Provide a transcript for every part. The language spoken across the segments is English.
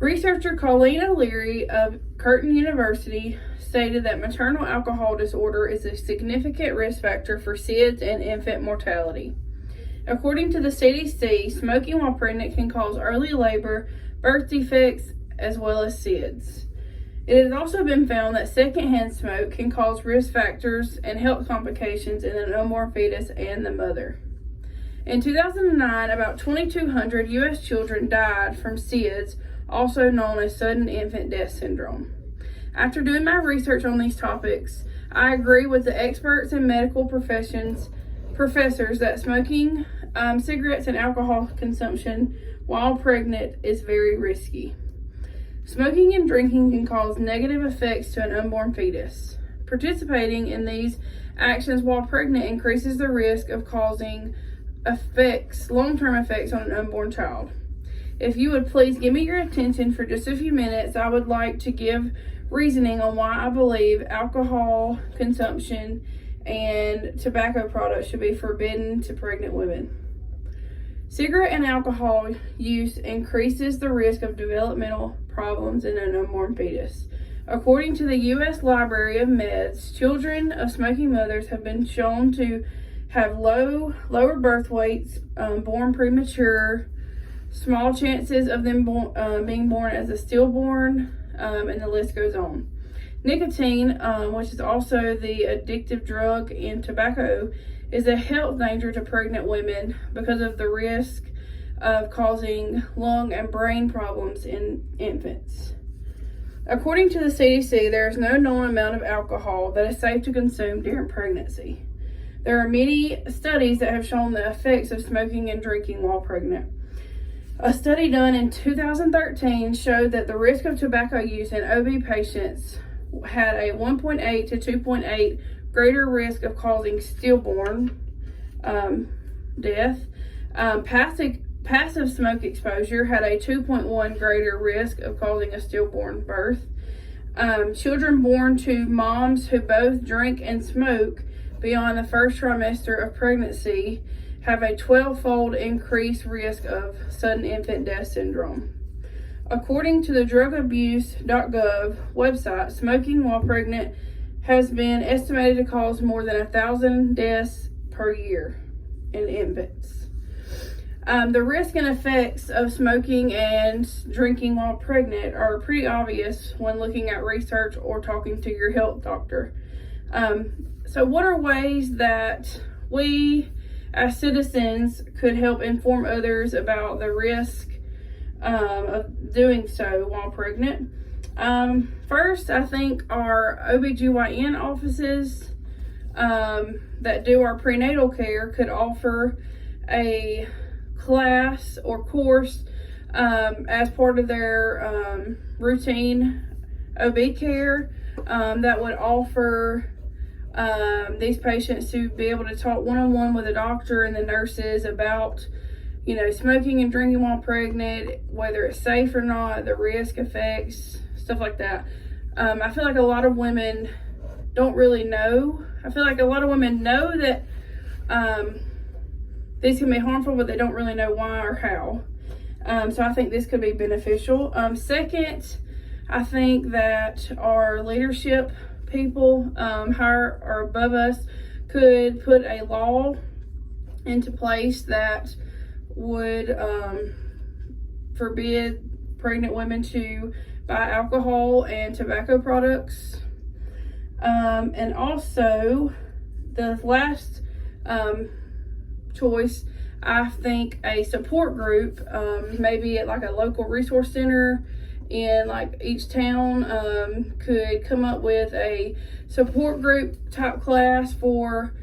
Researcher Colleen O'Leary of Curtin University stated that maternal alcohol disorder is a significant risk factor for SIDS and infant mortality. According to the CDC, smoking while pregnant can cause early labor, birth defects, as well as SIDS. It has also been found that secondhand smoke can cause risk factors and health complications in an unborn fetus and the mother. In 2009, about 2,200 U.S. children died from SIDS, also known as sudden infant death syndrome. After doing my research on these topics, I agree with the experts and medical professors that smoking cigarettes and alcohol consumption while pregnant is very risky. Smoking and drinking can cause negative effects to an unborn fetus. Participating in these actions while pregnant increases the risk of causing long-term effects on an unborn child. If you would please give me your attention for just a few minutes, I would like to give reasoning on why I believe alcohol consumption and tobacco products should be forbidden to pregnant women. Cigarette and alcohol use increases the risk of developmental problems in an unborn fetus. According to the U.S. Library of Meds, children of smoking mothers have been shown to have lower birth weights, born premature, small chances of them being born as a stillborn, and the list goes on. Nicotine, which is also the addictive drug in tobacco, is a health danger to pregnant women because of the risk of causing lung and brain problems in infants. According to the CDC, there is no known amount of alcohol that is safe to consume during pregnancy. There are many studies that have shown the effects of smoking and drinking while pregnant. A study done in 2013 showed that the risk of tobacco use in OB patients had a 1.8 to 2.8 greater risk of causing stillborn death. Passive smoke exposure had a 2.1 greater risk of causing a stillborn birth. Children born to moms who both drink and smoke beyond the first trimester of pregnancy have a 12-fold increased risk of sudden infant death syndrome. According to the drugabuse.gov website, smoking while pregnant has been estimated to cause more than 1,000 deaths per year in infants. The risk and effects of smoking and drinking while pregnant are pretty obvious when looking at research or talking to your health doctor. So what are ways that we as citizens could help inform others about the risk of doing so while pregnant? First, I think our OBGYN offices that do our prenatal care could offer a class or course as part of their routine OB care that would offer these patients to be able to talk one-on-one with a doctor and the nurses about, smoking and drinking while pregnant, whether it's safe or not, the risk effects, stuff like that. I feel like a lot of women don't really know. I feel like a lot of women know that these can be harmful, but they don't really know why or how. So I think this could be beneficial. Second, I think that our leadership people higher or above us could put a law into place that would forbid pregnant women to buy alcohol and tobacco products. And also, the last choice, I think a support group, maybe at like a local resource center in like each town, could come up with a support group type class for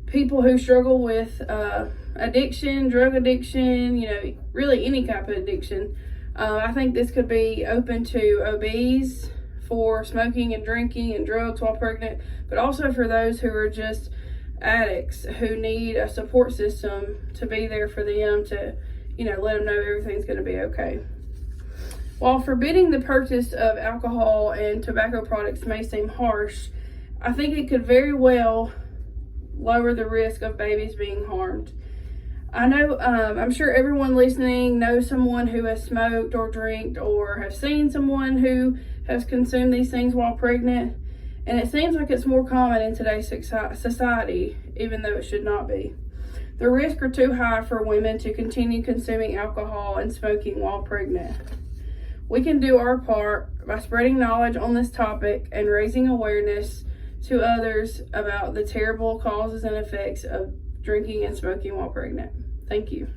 people who struggle with addiction, drug addiction, really any type of addiction. I think this could be open to OBs for smoking and drinking and drugs while pregnant, but also for those who are just addicts who need a support system to be there for them to, let them know everything's going to be okay. While forbidding the purchase of alcohol and tobacco products may seem harsh, I think it could very well lower the risk of babies being harmed. I know, I'm sure everyone listening knows someone who has smoked or drank or have seen someone who has consumed these things while pregnant. And it seems like it's more common in today's society, even though it should not be. The risks are too high for women to continue consuming alcohol and smoking while pregnant. We can do our part by spreading knowledge on this topic and raising awareness to others about the terrible causes and effects of drinking and smoking while pregnant. Thank you.